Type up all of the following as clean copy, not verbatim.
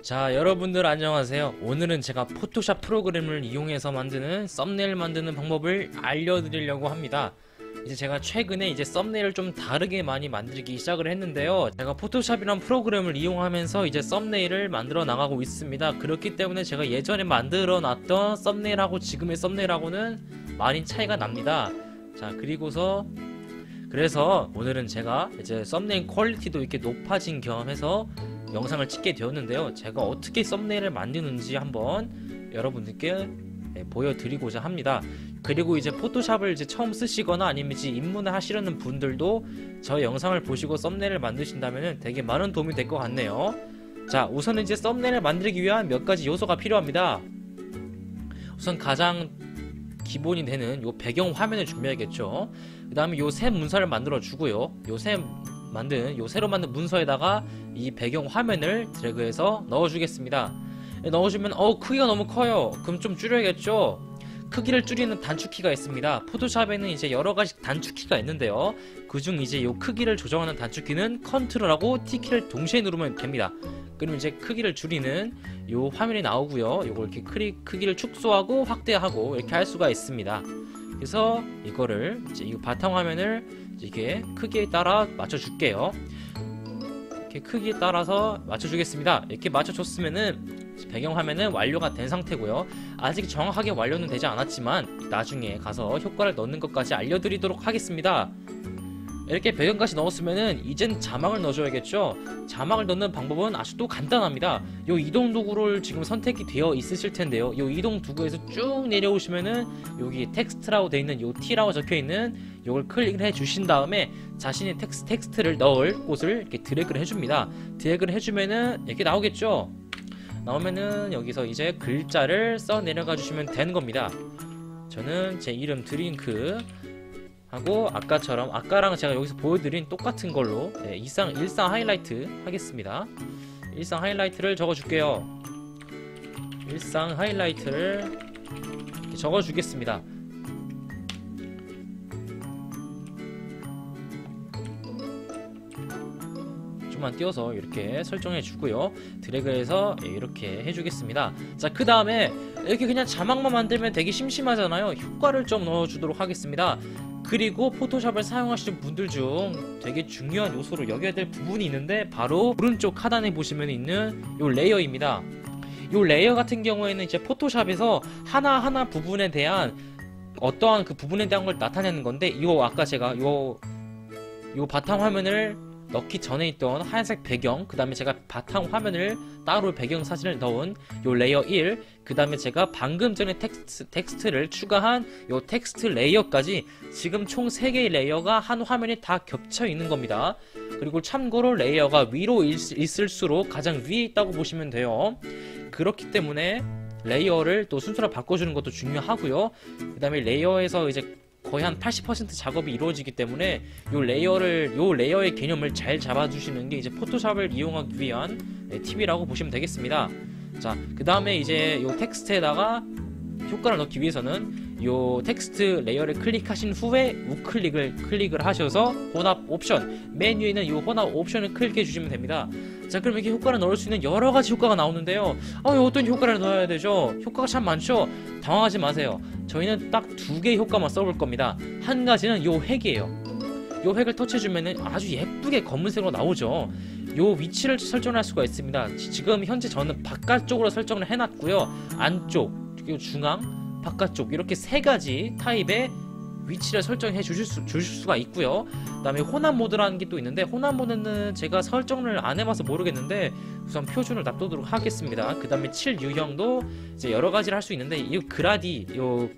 자, 여러분들 안녕하세요. 오늘은 제가 포토샵 프로그램을 이용해서 만드는 썸네일 만드는 방법을 알려드리려고 합니다. 이제 제가 최근에 썸네일을 좀 다르게 많이 만들기 시작을 했는데요. 제가 포토샵이란 프로그램을 이용하면서 이제 썸네일을 만들어 나가고 있습니다. 그렇기 때문에 제가 예전에 만들어 놨던 썸네일하고 지금의 썸네일하고는 많이 차이가 납니다. 자, 그래서 오늘은 제가 이제 썸네일 퀄리티도 이렇게 높아진 겸 해서 영상을 찍게 되었는데요. 제가 어떻게 썸네일을 만드는지 한번 여러분들께 보여드리고자 합니다. 그리고 이제 포토샵을 이제 처음 쓰시거나 아니면 이제 입문을 하시려는 분들도 저 영상을 보시고 썸네일을 만드신다면 되게 많은 도움이 될 것 같네요. 자, 우선 이제 썸네일을 만들기 위한 몇 가지 요소가 필요합니다. 우선 가장 기본이 되는 요 배경 화면을 준비해야겠죠. 그 다음에 요 새 문서를 만들어 주고요. 요 새로 만든 문서에다가 이 배경 화면을 드래그해서 넣어주겠습니다. 넣어주면 크기가 너무 커요. 그럼 좀 줄여야겠죠. 크기를 줄이는 단축키가 있습니다. 포토샵에는 이제 여러가지 단축키가 있는데요. 그중 이제 요 크기를 조정하는 단축키는 컨트롤하고 T키를 동시에 누르면 됩니다. 그럼 이제 크기를 줄이는 요 화면이 나오고요. 요걸 이렇게 크기를 축소하고 확대하고 이렇게 할 수가 있습니다. 그래서 이거를 이제 이 바탕화면을 이게 크기에 따라 맞춰줄게요. 이렇게 크기에 따라서 맞춰주겠습니다. 이렇게 맞춰줬으면은 배경화면은 완료가 된 상태고요. 아직 정확하게 완료는 되지 않았지만 나중에 가서 효과를 넣는 것까지 알려드리도록 하겠습니다. 이렇게 배경까지 넣었으면은 이젠 자막을 넣어줘야겠죠. 자막을 넣는 방법은 아주 또 간단합니다. 요 이동 도구를 지금 선택이 되어 있으실 텐데요. 요 이동 도구에서 쭉 내려오시면은 여기 텍스트라고 되어 있는 요 T라고 적혀 있는 요걸 클릭을 해 주신 다음에 자신의 텍스트를 넣을 곳을 이렇게 드래그를 해줍니다. 드래그를 해주면은 이렇게 나오겠죠. 나오면은 여기서 이제 글자를 써 내려가 주시면 되는 겁니다. 저는 제 이름 드링크 하고 아까랑 제가 여기서 보여드린 똑같은 걸로 일상 하이라이트 하겠습니다. 일상 하이라이트를 적어줄게요. 일상 하이라이트를 적어주겠습니다. 좀만 띄워서 이렇게 설정해 주고요. 드래그해서 이렇게 해주겠습니다. 자, 그 다음에 이렇게 그냥 자막만 만들면 되게 심심하잖아요. 효과를 좀 넣어주도록 하겠습니다. 그리고 포토샵을 사용하시는 분들 중 되게 중요한 요소로 여겨야 될 부분이 있는데 바로 오른쪽 하단에 보시면 있는 요 레이어입니다. 요 레이어 같은 경우에는 이제 포토샵에서 하나하나 부분에 대한 어떠한 그 부분에 대한 걸 나타내는 건데 아까 제가 요 바탕 화면을 넣기 전에 있던 하얀색 배경, 그 다음에 제가 바탕 화면을 따로 배경 사진을 넣은 요 레이어 1, 그 다음에 제가 방금 전에 텍스트를 추가한 요 텍스트 레이어까지 지금 총 3개의 레이어가 한 화면에 다 겹쳐 있는 겁니다. 그리고 참고로 레이어가 위로 있을수록 가장 위에 있다고 보시면 돼요. 그렇기 때문에 레이어를 또 순서를 바꿔주는 것도 중요하고요. 그 다음에 레이어에서 이제 거의 한 80% 작업이 이루어지기 때문에 요 레이어의 개념을 잘 잡아주시는 게 이제 포토샵을 이용하기 위한 팁이라고 보시면 되겠습니다. 자, 그 다음에 이제 요 텍스트에다가 효과를 넣기 위해서는 요 텍스트 레이어를 클릭하신 후에 클릭을 하셔서 혼합 옵션, 맨 위에 있는 요 혼합 옵션을 클릭해 주시면 됩니다. 자, 그럼 이렇게 효과를 넣을 수 있는 여러가지 효과가 나오는데요. 어떤 효과를 넣어야 되죠? 효과가 참 많죠? 당황하지 마세요. 저희는 딱 2개의 효과만 써볼 겁니다. 한 가지는 요 획이에요. 요 획을 터치해주면은 아주 예쁘게 검은색으로 나오죠. 요 위치를 설정할 수가 있습니다. 지금 현재 저는 바깥쪽으로 설정을 해놨고요. 안쪽, 그리고 중앙, 바깥쪽 이렇게 3가지 타입의 위치를 설정해 주실 수가 있고요. 그 다음에 혼합 모드라는 게 또 있는데 혼합 모드는 제가 설정을 안 해봐서 모르겠는데 우선 표준을 놔두도록 하겠습니다. 그 다음에 7 유형도 이제 여러 가지를 할 수 있는데 이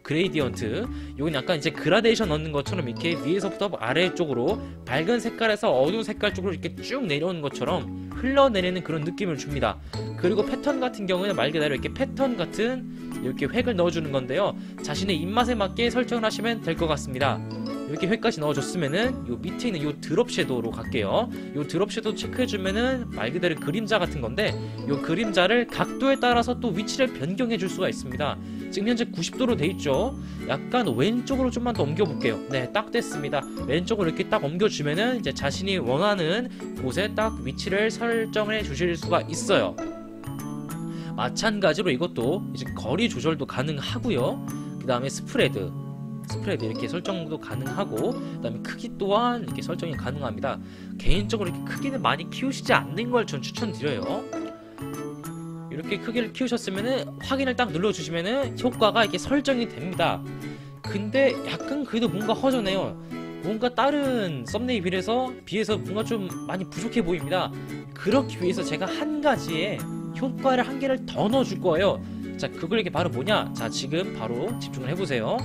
그레이디언트 요건 약간 이제 그라데이션 넣는 것처럼 이렇게 위에서부터 아래쪽으로 밝은 색깔에서 어두운 색깔 쪽으로 이렇게 쭉 내려오는 것처럼 흘러내리는 그런 느낌을 줍니다. 그리고 패턴 같은 경우에는 말 그대로 이렇게 패턴 같은 이렇게 획을 넣어주는 건데요. 자신의 입맛에 맞게 설정을 하시면 될 것 같습니다. 이렇게 획까지 넣어줬으면은 요 밑에 있는 요 드롭 섀도우로 갈게요. 요 드롭 섀도우 체크해주면은 말 그대로 그림자 같은 건데 요 그림자를 각도에 따라서 또 위치를 변경해 줄 수가 있습니다. 지금 현재 90도로 돼 있죠. 약간 왼쪽으로 좀만 더 옮겨 볼게요. 네, 딱 됐습니다. 왼쪽으로 이렇게 딱 옮겨주면은 이제 자신이 원하는 곳에 딱 위치를 설정해 주실 수가 있어요. 마찬가지로 이것도 이제 거리 조절도 가능하고요. 그 다음에 스프레드 이렇게 설정도 가능하고, 그 다음에 크기 또한 이렇게 설정이 가능합니다. 개인적으로 이렇게 크기는 많이 키우시지 않는 걸 전 추천드려요. 이렇게 크기를 키우셨으면은 확인을 딱 눌러주시면은 효과가 이렇게 설정이 됩니다. 근데 약간 그래도 뭔가 허전해요. 뭔가 다른 썸네일 비해서 뭔가 좀 많이 부족해 보입니다. 그렇기 위해서 제가 한 가지의 효과를 한 개를 더 넣어줄 거예요. 자, 그걸 이게 바로 뭐냐? 자, 지금 바로 집중을 해보세요.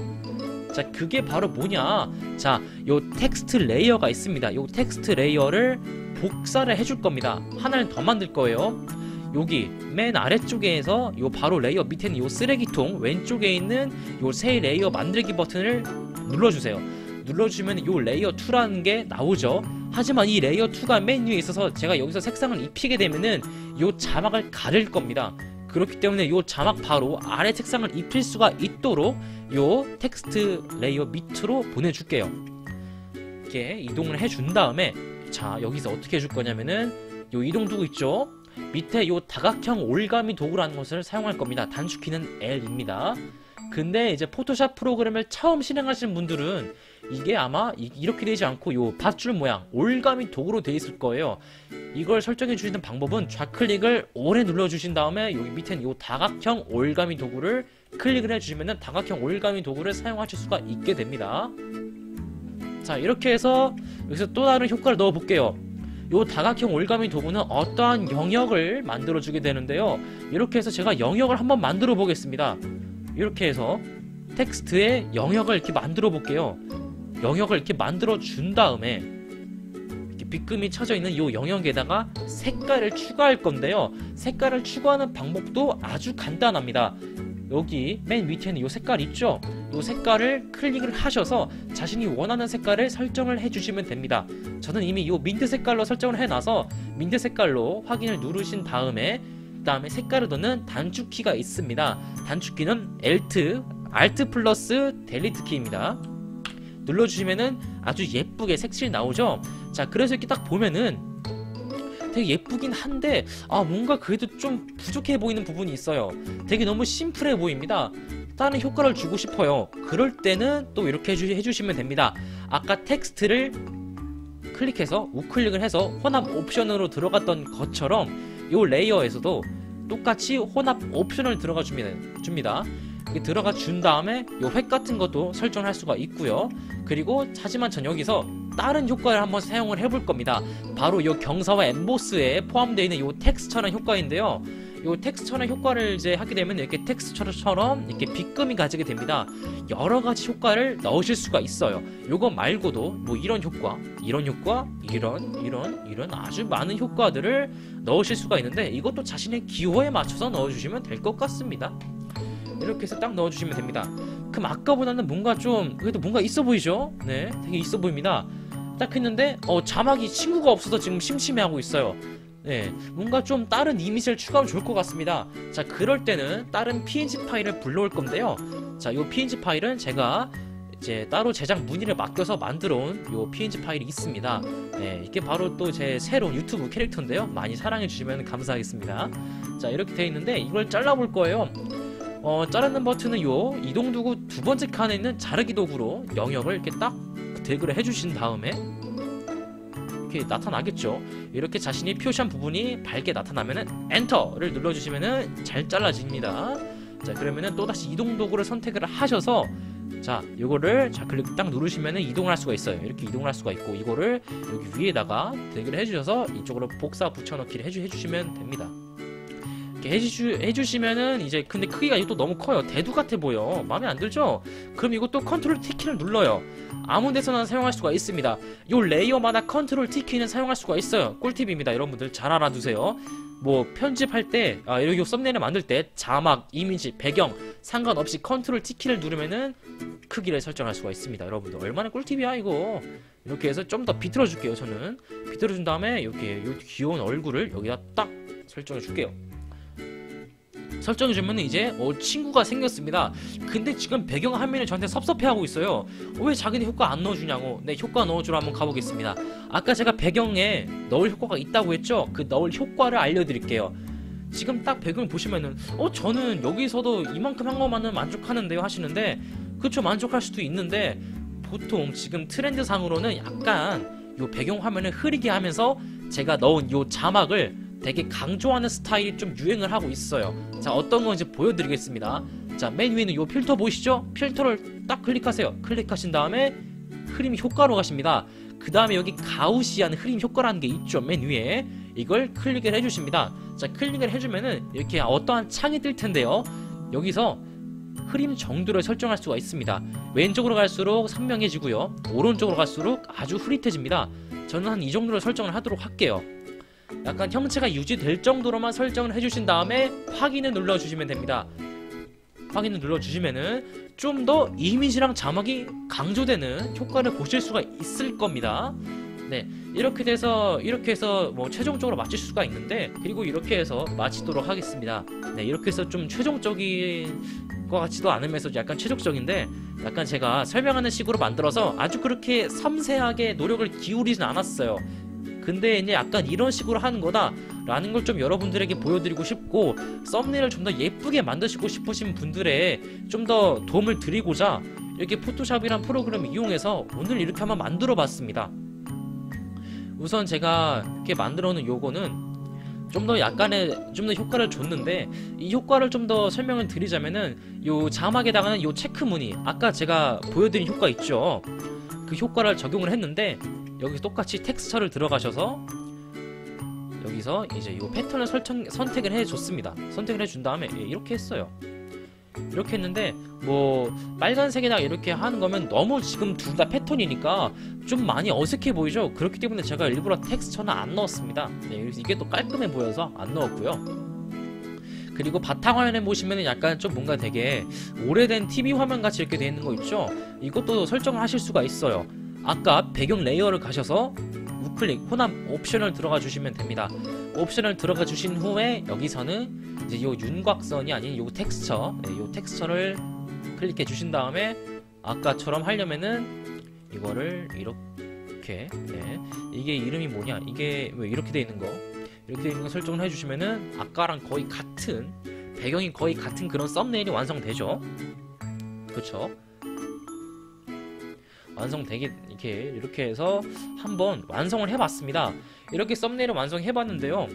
자, 그게 바로 뭐냐? 자, 요 텍스트 레이어가 있습니다. 요 텍스트 레이어를 복사를 해줄 겁니다. 하나를 더 만들 거예요. 여기 맨 아래쪽에서 요 바로 레이어 밑에 있는 요 쓰레기통 왼쪽에 있는 요 새 레이어 만들기 버튼을 눌러주세요. 눌러주시면 요 레이어 2라는 게 나오죠. 하지만 이 레이어 2가 맨 위에 있어서 제가 여기서 색상을 입히게 되면은 요 자막을 가릴 겁니다. 그렇기 때문에 요 자막 바로 아래 색상을 입힐 수가 있도록 요 텍스트 레이어 밑으로 보내줄게요. 이렇게 이동을 해준 다음에, 자, 여기서 어떻게 해줄 거냐면은 요 이동 도구 있죠? 밑에 요 다각형 올가미 도구라는 것을 사용할 겁니다. 단축키는 L입니다. 근데 이제 포토샵 프로그램을 처음 실행하시는 분들은 이게 아마 이렇게 되지 않고 요 밧줄 모양 올가미 도구로 되어 있을 거예요. 이걸 설정해 주시는 방법은 좌클릭을 오래 눌러 주신 다음에 여기 밑에 요 다각형 올가미 도구를 클릭을 해 주시면은 다각형 올가미 도구를 사용하실 수가 있게 됩니다. 자, 이렇게 해서 여기서 또 다른 효과를 넣어 볼게요. 요 다각형 올가미 도구는 어떠한 영역을 만들어 주게 되는데요. 이렇게 해서 제가 영역을 한번 만들어 보겠습니다. 이렇게 해서 텍스트에 영역을 이렇게 만들어 볼게요. 영역을 이렇게 만들어 준 다음에 이렇게 빗금이 쳐져 있는 이 영역에다가 색깔을 추가할 건데요. 색깔을 추가하는 방법도 아주 간단합니다. 여기 맨 밑에 있는 이 색깔 있죠? 이 색깔을 클릭을 하셔서 자신이 원하는 색깔을 설정을 해주시면 됩니다. 저는 이미 이 민트 색깔로 설정을 해놔서 민트 색깔로 확인을 누르신 다음에 그다음에 색깔을 넣는 단축키가 있습니다. 단축키는 Alt 플러스 델리트 키입니다. 눌러주시면은 아주 예쁘게 색칠 나오죠. 자, 그래서 이렇게 딱 보면은 되게 예쁘긴 한데 뭔가 그래도 좀 부족해 보이는 부분이 있어요. 되게 너무 심플해 보입니다. 다른 효과를 주고 싶어요. 그럴 때는 또 이렇게 해주시면 됩니다. 아까 텍스트를 클릭해서 우클릭을 해서 혼합 옵션으로 들어갔던 것처럼 이 레이어에서도 똑같이 혼합 옵션을 들어가 줍니다. 들어가 준 다음에 요 획 같은 것도 설정할 수가 있고요. 그리고 하지만 전 여기서 다른 효과를 한번 사용을 해볼 겁니다. 바로 요 경사와 엠보스에 포함되어 있는 요 텍스처라는 효과인데요. 요 텍스처라는 효과를 이제 하게 되면 이렇게 텍스처처럼 이렇게 빗금이 가지게 됩니다. 여러 가지 효과를 넣으실 수가 있어요. 요거 말고도 뭐 이런 효과, 이런 아주 많은 효과들을 넣으실 수가 있는데 이것도 자신의 기호에 맞춰서 넣어주시면 될 것 같습니다. 이렇게 해서 딱 넣어주시면 됩니다. 그럼 아까보다는 뭔가 좀 그래도 뭔가 있어 보이죠? 네, 되게 있어 보입니다. 딱 했는데 자막이 친구가 없어서 지금 심심해하고 있어요. 네, 뭔가 좀 다른 이미지를 추가하면 좋을 것 같습니다. 자, 그럴 때는 다른 PNG 파일을 불러올 건데요. 자, 요 PNG 파일은 제가 이제 따로 제작 문의를 맡겨서 만들어 온 요 PNG 파일이 있습니다. 네, 이게 바로 또 제 새로운 유튜브 캐릭터인데요. 많이 사랑해 주시면 감사하겠습니다. 자, 이렇게 되어 있는데 이걸 잘라볼 거예요. 자르는 버튼은 요 이동 도구 두 번째 칸에 있는 자르기 도구로 영역을 이렇게 딱 드래그를 해주신 다음에 이렇게 나타나겠죠. 이렇게 자신이 표시한 부분이 밝게 나타나면은 엔터를 눌러주시면은 잘 잘라집니다. 자, 그러면은 또다시 이동 도구를 선택을 하셔서 자, 요거를 좌클릭 딱 누르시면은 이동을 할 수가 있어요. 이렇게 이동을 할 수가 있고 이거를 여기 위에다가 드래그를 해주셔서 이쪽으로 복사 붙여넣기를 해주시면 됩니다. 해주시면은 이제 근데 크기가 이것도 너무 커요. 대두 같아 보여. 마음에 안 들죠? 그럼 이것도 컨트롤 T키를 눌러요. 아무 데서나 사용할 수가 있습니다. 요 레이어마다 컨트롤 T키는 사용할 수가 있어요. 꿀팁입니다. 여러분들 잘 알아두세요. 뭐 편집할 때 여기 썸네일을 만들 때 자막, 이미지, 배경 상관없이 컨트롤 T키를 누르면은 크기를 설정할 수가 있습니다. 여러분들 얼마나 꿀팁이야 이거. 이렇게 해서 좀 더 비틀어 줄게요. 저는 비틀어 준 다음에 이렇게 요 귀여운 얼굴을 여기다 딱 설정해 줄게요. 설정해주면 이제 친구가 생겼습니다. 근데 지금 배경 화면이 저한테 섭섭해하고 있어요. 왜 자기네 효과 안 넣어주냐고. 네, 효과 넣어주러 한번 가보겠습니다. 아까 제가 배경에 넣을 효과가 있다고 했죠? 그 넣을 효과를 알려드릴게요. 지금 딱 배경을 보시면은 저는 여기서도 이만큼 한 것만은 만족하는데요 하시는데, 그쵸, 만족할 수도 있는데 보통 지금 트렌드상으로는 약간 요 배경 화면을 흐리게 하면서 제가 넣은 요 자막을 되게 강조하는 스타일이 좀 유행을 하고 있어요. 자, 어떤 건지 보여드리겠습니다. 자, 맨 위에는 요 필터 보이시죠? 필터를 딱 클릭하세요. 클릭하신 다음에 흐림 효과로 가십니다. 그 다음에 여기 가우시안 흐림 효과라는 게 있죠, 맨 위에. 이걸 클릭을 해주십니다. 자, 클릭을 해주면은 이렇게 어떠한 창이 뜰 텐데요, 여기서 흐림 정도를 설정할 수가 있습니다. 왼쪽으로 갈수록 선명해지고요, 오른쪽으로 갈수록 아주 흐릿해집니다. 저는 한 이 정도로 설정을 하도록 할게요. 약간 형체가 유지될 정도로만 설정을 해주신 다음에 확인을 눌러주시면 됩니다. 확인을 눌러주시면은 좀 더 이미지랑 자막이 강조되는 효과를 보실 수가 있을 겁니다. 네, 이렇게 해서 뭐 최종적으로 마칠 수가 있는데, 그리고 이렇게 해서 마치도록 하겠습니다. 네, 이렇게 해서 좀 최종적인 것 같지도 않으면서 약간 최종적인데, 약간 제가 설명하는 식으로 만들어서 아주 그렇게 섬세하게 노력을 기울이진 않았어요. 근데 이제 약간 이런 식으로 하는 거다 라는 걸 좀 여러분들에게 보여드리고 싶고, 썸네일을 좀 더 예쁘게 만드시고 싶으신 분들의 좀 더 도움을 드리고자 이렇게 포토샵이란 프로그램을 이용해서 오늘 이렇게 한번 만들어 봤습니다. 우선 제가 이렇게 만들어 놓은 요거는 좀 더 약간의 좀 더 효과를 줬는데, 이 효과를 좀 더 설명을 드리자면은 요 자막에다가는 요 체크 무늬, 아까 제가 보여드린 효과 있죠, 그 효과를 적용을 했는데, 여기 똑같이 텍스처를 들어가셔서 여기서 이제 요 패턴을 선택을 해줬습니다. 선택을 해준 다음에 이렇게 했어요. 이렇게 했는데 뭐 빨간색에다가 이렇게 하는 거면 너무 지금 둘 다 패턴이니까 좀 많이 어색해 보이죠. 그렇기 때문에 제가 일부러 텍스처는 안 넣었습니다. 네, 그래서 이게 또 깔끔해 보여서 안 넣었고요. 그리고 바탕화면에 보시면 약간 좀 뭔가 되게 오래된 TV 화면 같이 이렇게 되어 있는 거 있죠. 이것도 설정을 하실 수가 있어요. 아까 배경 레이어를 가셔서 우클릭 호남 옵션을 들어가 주시면 됩니다. 옵션을 들어가 주신 후에 여기서는 이제 요 윤곽선이 아닌 요 텍스처, 요 텍스처를 클릭해 주신 다음에 아까처럼 하려면은 이거를 이렇게, 이게 이름이 뭐냐, 이게 왜 이렇게 돼 있는 거, 이렇게 돼 있는 거 설정을 해주시면은 아까랑 거의 같은, 배경이 거의 같은 그런 썸네일이 완성되죠. 그쵸? 완성되게 이렇게 해서 한번 완성을 해봤습니다. 이렇게 썸네일을 완성해봤는데요.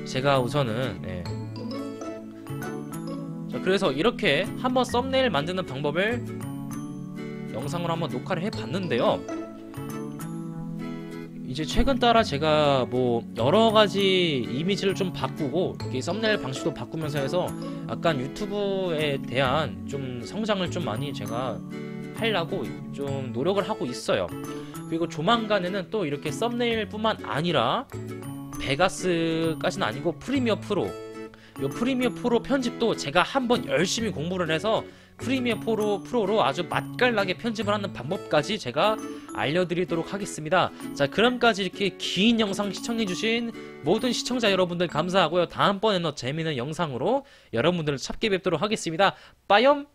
제가 우선은 자, 그래서 이렇게 한번 썸네일 만드는 방법을 영상으로 한번 녹화를 해봤는데요. 이제 최근 따라 제가 뭐 여러가지 이미지를 좀 바꾸고 이렇게 썸네일 방식도 바꾸면서 해서 약간 유튜브에 대한 좀 성장을 좀 많이 제가 하려고 좀 노력을 하고 있어요. 그리고 조만간에는 또 이렇게 썸네일 뿐만 아니라 베가스까지는 아니고 프리미어 프로, 요 프리미어 프로 편집도 제가 한번 열심히 공부를 해서 프리미어 프로로 아주 맛깔나게 편집을 하는 방법까지 제가 알려드리도록 하겠습니다. 자, 그럼까지 이렇게 긴 영상 시청해주신 모든 시청자 여러분들 감사하고요. 다음번에는 더 재미있는 영상으로 여러분들을 찾게 뵙도록 하겠습니다. 빠염!